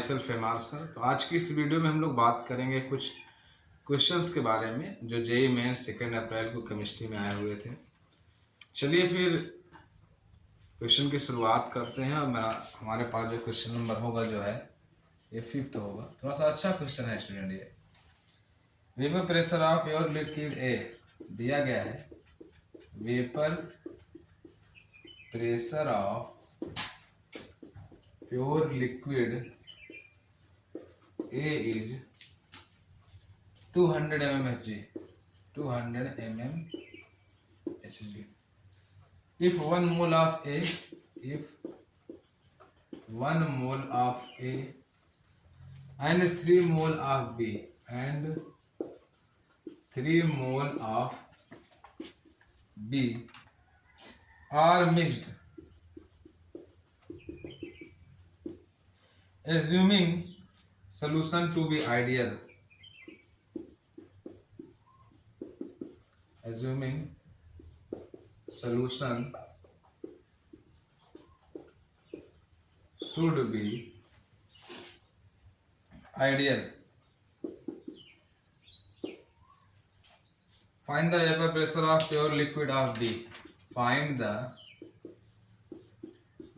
Self MR sir. तो आज की इस वीडियो में हम लोग बात करेंगे कुछ क्वेश्चंस के बारे में जो जेईई मेन 2 अप्रैल को केमिस्ट्री में आए हुए थे। चलिए फिर क्वेश्चन की शुरुआत करते हैं। और हमारे पास जो क्वेश्चन नंबर होगा जो है ये 5th होगा। थोड़ा सा अच्छा क्वेश्चन है स्टूडेंट। ये vapour pressure of pure liquid A दिया गया है। Vapour pressure of pure liquid A is 200 mmHg. 200 mmHg. If 1 mole of A and 3 mole of B are mixed, assuming solution to be ideal, solution should be ideal. Find the vapor pressure of pure liquid of B. Find the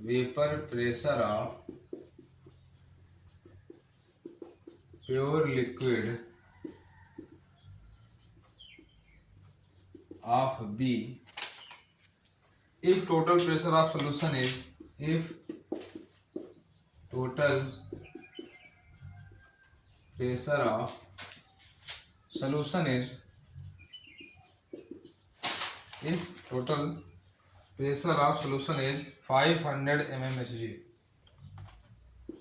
vapor pressure of pure liquid of B if total pressure of solution is total pressure of solution is 500 mmHg.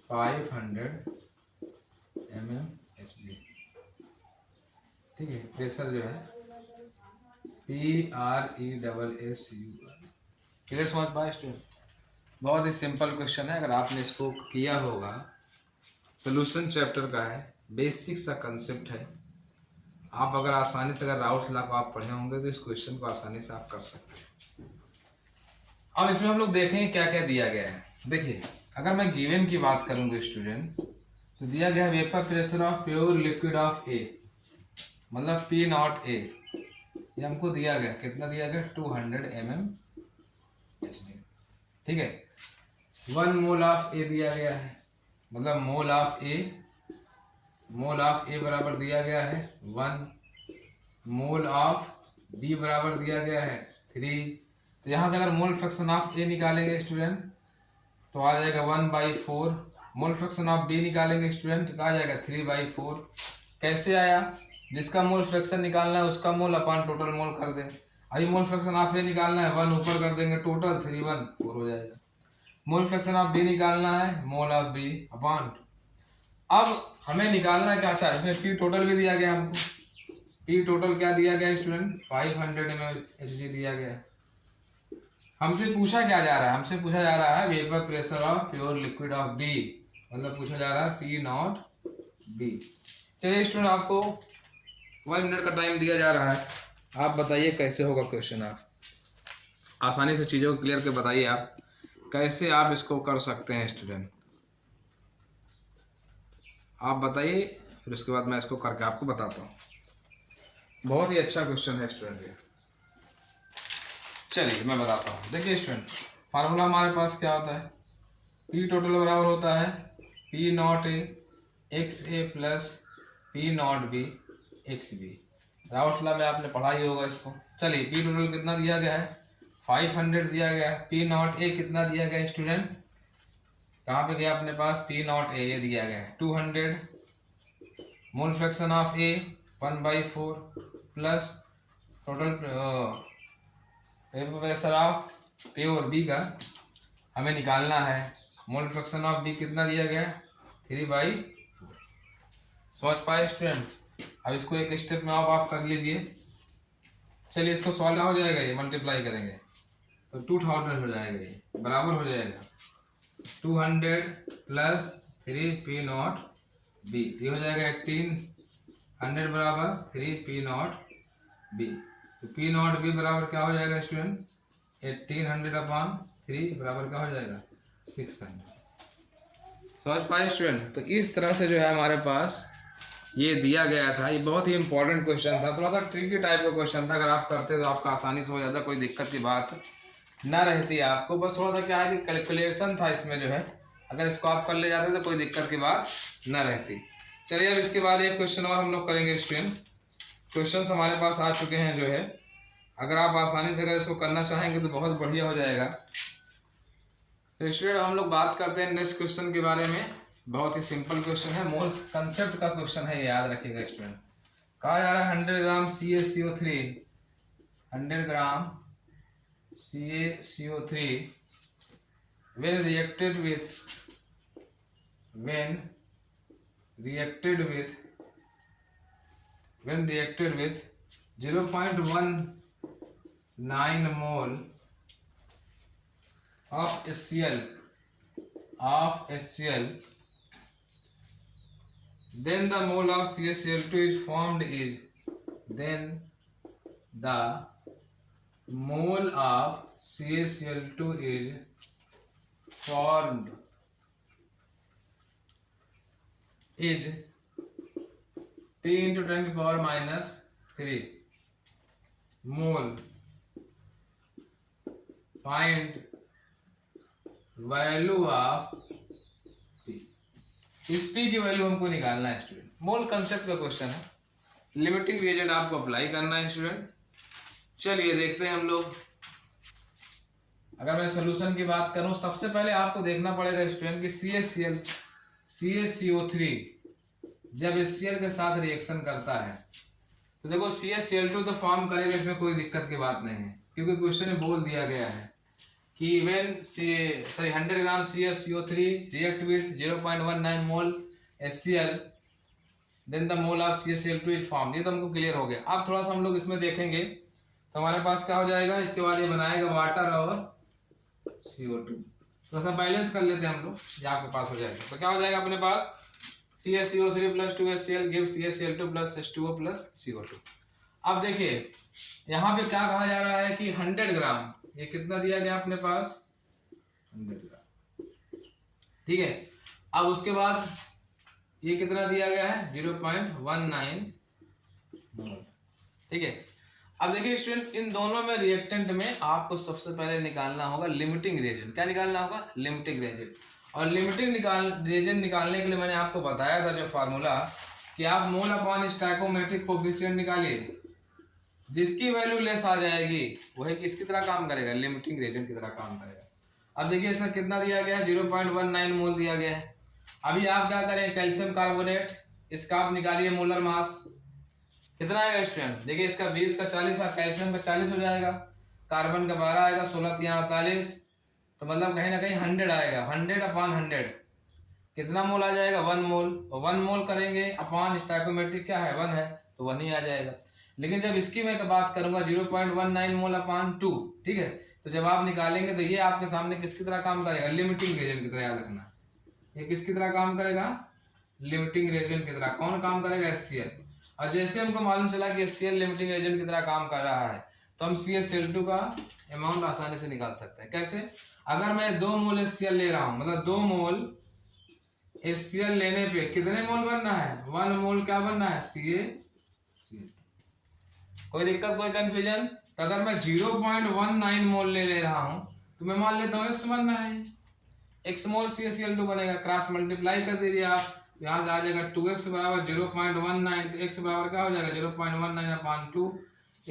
500 mmHg, ठीक है। Pressure जो है PRESSUR। Clear समझ पाए student? बहुत ही simple question है। अगर आपने इसको किया होगा, सोल्यूशन चैप्टर का है, बेसिक सा कंसेप्ट है। आप अगर आसानी से अगर राउट्स लॉ को आप पढ़े होंगे तो इस क्वेश्चन को आसानी से आप कर सकते हैं। अब इसमें हम लोग देखेंगे क्या क्या दिया गया है। देखिए, अगर मैं गिवन की बात करूंगा स्टूडेंट, तो दिया गया है vapour pressure of pure liquid of A, मतलब P नॉट ए, ये हमको दिया गया। कितना दिया गया? 200 mmHg, ठीक है। 1 मोल ऑफ ए दिया गया है, मतलब मोल ऑफ ए बराबर दिया गया है 1, मोल ऑफ बी बराबर दिया गया है 3। तो यहाँ से अगर मोल फ्रैक्शन ऑफ ए निकालेंगे स्टूडेंट तो आ जाएगा 1/4। मोल फ्रैक्शन ऑफ बी निकालेंगे स्टूडेंट तो आ जाएगा 3/4। कैसे आया? जिसका मोल फ्रैक्शन निकालना है उसका मोल अपॉन टोटल मोल कर दें। अभी मोल फ्रैक्शन ऑफ ए निकालना है, 1 ऊपर कर देंगे, टोटल 3/4 हो जाएगा। मोल फ्रैक्शन ऑफ बी निकालना है, मोल ऑफ बी अपॉन। अब हमें निकालना क्या चाहिए? इसमें पी टोटल भी दिया गया हमको। पी टोटल क्या दिया गया स्टूडेंट? 500 mmHg दिया गया। हमसे पूछा क्या जा रहा है? हमसे पूछा जा रहा है vapour pressure of pure liquid of B, मतलब पूछा जा रहा है P नॉट बी। चलिए स्टूडेंट, आपको 1 मिनट का टाइम दिया जा रहा है। आप बताइए कैसे होगा क्वेश्चन। आप आसानी से चीज़ों को क्लियर कर बताइए, आप कैसे आप इसको कर सकते हैं स्टूडेंट। आप बताइए, फिर उसके बाद मैं इसको करके आपको बताता हूँ। बहुत ही अच्छा क्वेश्चन है स्टूडेंट ये। चलिए मैं बताता हूँ। देखिए स्टूडेंट, फार्मूला हमारे पास क्या होता है? P टोटल बराबर होता है P naught A x A plus P naught B x B. Raoult law में आपने पढ़ा ही होगा इसको। चलिए, P टोटल कितना दिया गया है? 500 दिया गया है। P नॉट ए कितना दिया गया स्टूडेंट? कहाँ पे गया अपने पास? P नॉट ए ये दिया गया है 200। Mole fraction of A 1/4 plus total pressure of pure B का हमें निकालना है। मोल फ्रैक्शन ऑफ बी कितना दिया गया? 3/4। समझ पाए स्टूडेंट? अब इसको एक स्टेप में आप कर लीजिए। चलिए, इसको सॉल्व हो जाएगा, ये मल्टीप्लाई करेंगे तो 2000 हो जाएगा। ये बराबर हो जाएगा 200 प्लस 3 P नॉट बी, ये हो जाएगा 1800 बराबर 3 P नॉट बी। तो P नॉट बी बराबर क्या हो जाएगा स्टूडेंट? 1800 अपॉन 3 बराबर क्या हो जाएगा? 600। समझ पाए स्टूडेंट। तो इस तरह से जो है हमारे पास ये दिया गया था। ये बहुत ही इंपॉर्टेंट क्वेश्चन था, थोड़ा सा ट्रिकी टाइप का क्वेश्चन था। अगर आप करते तो आपका आसानी से हो जाता, कोई दिक्कत की बात ना रहती आपको। बस थोड़ा सा क्या है कि कैलकुलेशन था इसमें जो है, अगर इसको आप कर ले जाते तो कोई दिक्कत की बात ना रहती। चलिए अब इसके बाद एक क्वेश्चन और हम लोग करेंगे स्टूडेंट। क्वेश्चन हमारे पास आ चुके हैं जो है, अगर आप आसानी से अगर इसको करना चाहेंगे तो बहुत बढ़िया हो जाएगा। तो स्टूडेंट हम लोग बात करते हैं नेक्स्ट क्वेश्चन के बारे में। बहुत ही सिंपल क्वेश्चन है, मोल्स कंसेप्ट का क्वेश्चन है, याद रखिएगा स्टूडेंट। कहा जा रहा है 100 ग्राम CaCO3, 100 gram CaCO3 when reacted with 0.19 mole of HCl, then the mole of CaCl2 is formed is, then the mole of CaCl2 is formed is 10 to 10 power minus 3 mole. Find value of P। इस P की value हमको निकालना है student. मोल concept का question है, limiting reagent आपको apply करना है स्टूडेंट। चलिए देखते हैं हम लोग। अगर मैं सोल्यूशन की बात करूं, सबसे पहले आपको देखना पड़ेगा स्टूडेंट कि CaCO3 जब HCl के साथ रिएक्शन करता है तो देखो CaCl2 तो फॉर्म करेगा, इसमें कोई दिक्कत की बात नहीं है, क्योंकि क्वेश्चन में बोल दिया गया है कि when 100 gram CaCO3 react with 0.19 mole HCl then the mole of CaCl2 is formed। ये तो हमको क्लियर हो गया। अब थोड़ा सा हम लोग इसमें देखेंगे तो हमारे पास क्या हो जाएगा, इसके बाद ये बनाएगा वाटर और CO2। थोड़ा सा बैलेंस कर लेते हैं हम लोग, ये आपके पास हो जाएगा। तो क्या हो जाएगा अपने पास, CaCO3 plus 2HCl gives CaCl2 plus H2O plus CO2। अब देखिए यहाँ पे क्या कहा जा रहा है कि 100 ग्राम, ये कितना दिया गया अपने पास 100 ग्राम, ठीक है। अब उसके बाद ये कितना दिया गया है 0.19 मोल, ठीक है। अब देखिए स्टूडेंट, इन दोनों में रिएक्टेंट में आपको सबसे पहले निकालना होगा लिमिटिंग रिएजेंट। क्या निकालना होगा, लिमिटिंग रिएजेंट। और लिमिटिंग रिएजेंट निकालने के लिए मैंने आपको बताया था जो फार्मूला, कि आप मोल अपॉन स्टोइकोमेट्रिक कोफिशिएंट निकालिए, जिसकी वैल्यू लेस आ जाएगी वही किसकी तरह काम करेगा, लिमिटिंग रिएजेंट की तरह काम करेगा। अब देखिए इसका कितना दिया गया है 0.19 मोल दिया गया है। अभी आप क्या करें, कैल्शियम कार्बोनेट, इसका आप निकालिए मोलर मास, कितना आएगा स्टूडेंट, देखिए इसका 20 का 40, कैल्शियम का 40 हो जाएगा, कार्बन का 12 आएगा, 16 3 48, तो मतलब कहीं ना कहीं 100 आएगा। 100 अपॉन 100 कितना मोल आ जाएगा, 1 मोल। 1 मोल करेंगे अपॉन स्टोइकोमेट्रिक क्या है 1 है, तो 1 ही आ जाएगा। लेकिन जब इसकी मैं बात करूंगा 0.19 मोल अपॉन 2, ठीक है, तो जब आप निकालेंगे तो ये आपके सामने किसकी तरह काम करेगा, लिमिटिंग रिएजेंट की तरह। याद रखना, ये किसकी तरह काम करेगा, लिमिटिंग रिएजेंट की तरह। कौन काम करेगा, HCl। और जैसे हमको मालूम चला कि HCl लिमिटिंग एजेंट की तरह काम कर रहा है, तो हम CaCl2 का अमाउंट आसानी से निकाल सकते हैं। कैसे, अगर मैं 2 मोल HCl ले रहा हूं, मतलब 2 मोल HCl लेने पे कितने मोल बनना है, 1 मोल क्या बनना है, CaCl। कोई दिक्कत, कोई कंफ्यूजन। तो अगर मैं 0.19 मोल ले रहा हूं तो मैं मान लेता हूं x बनना है, x मोल CaCl2 बनेगा। क्रॉस मल्टीप्लाई कर दीजिए आप, यहाँ से आ जाएगा 2x बराबर 0.19, तो x बराबर क्या हो जाएगा 0.19 अपॉन 2।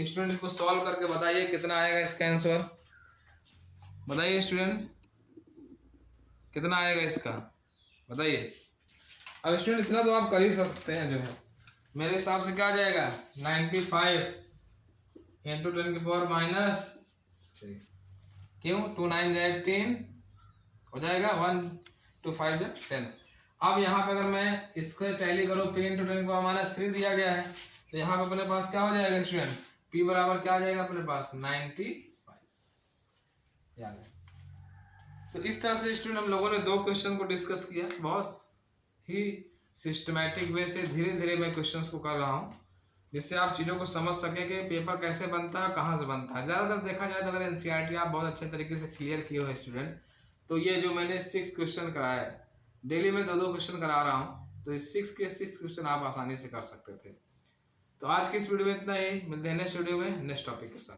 स्टूडेंट को सॉल्व करके बताइए कितना आएगा इसका आंसर, बताइए स्टूडेंट कितना आएगा इसका, बताइए। अब स्टूडेंट इतना तो आप कर ही सकते हैं, जो है मेरे हिसाब से क्या आ जाएगा 95 इंटू 10 की पावर माइनस, क्यों 2 9 जाए 10 हो जाएगा, 1 2 5 10। अब यहाँ पे अगर मैं इसको टैली करूँ, P इंटू 10 की पावर माइनस 3 दिया गया है, तो यहाँ पे अपने पास क्या हो जाएगा स्टूडेंट, P बराबर क्या आ जाएगा अपने पास 95। तो इस तरह से स्टूडेंट हम लोगों ने 2 क्वेश्चन को डिस्कस किया। बहुत ही सिस्टमैटिक वे से धीरे धीरे मैं क्वेश्चंस को कर रहा हूँ, जिससे आप चीज़ों को समझ सकें कि पेपर कैसे बनता है, कहाँ से बनता है। ज़्यादातर देखा जाए तो अगर NCERT आप बहुत अच्छे तरीके से क्लियर किए हो स्टूडेंट, तो ये जो मैंने 6 क्वेश्चन कराया है, डेली में 2-2 क्वेश्चन करा रहा हूँ, तो इस 6 के 6 क्वेश्चन आप आसानी से कर सकते थे। तो आज की इस वीडियो में इतना ही, मिलते हैं नेक्स्ट वीडियो में नेक्स्ट टॉपिक के साथ।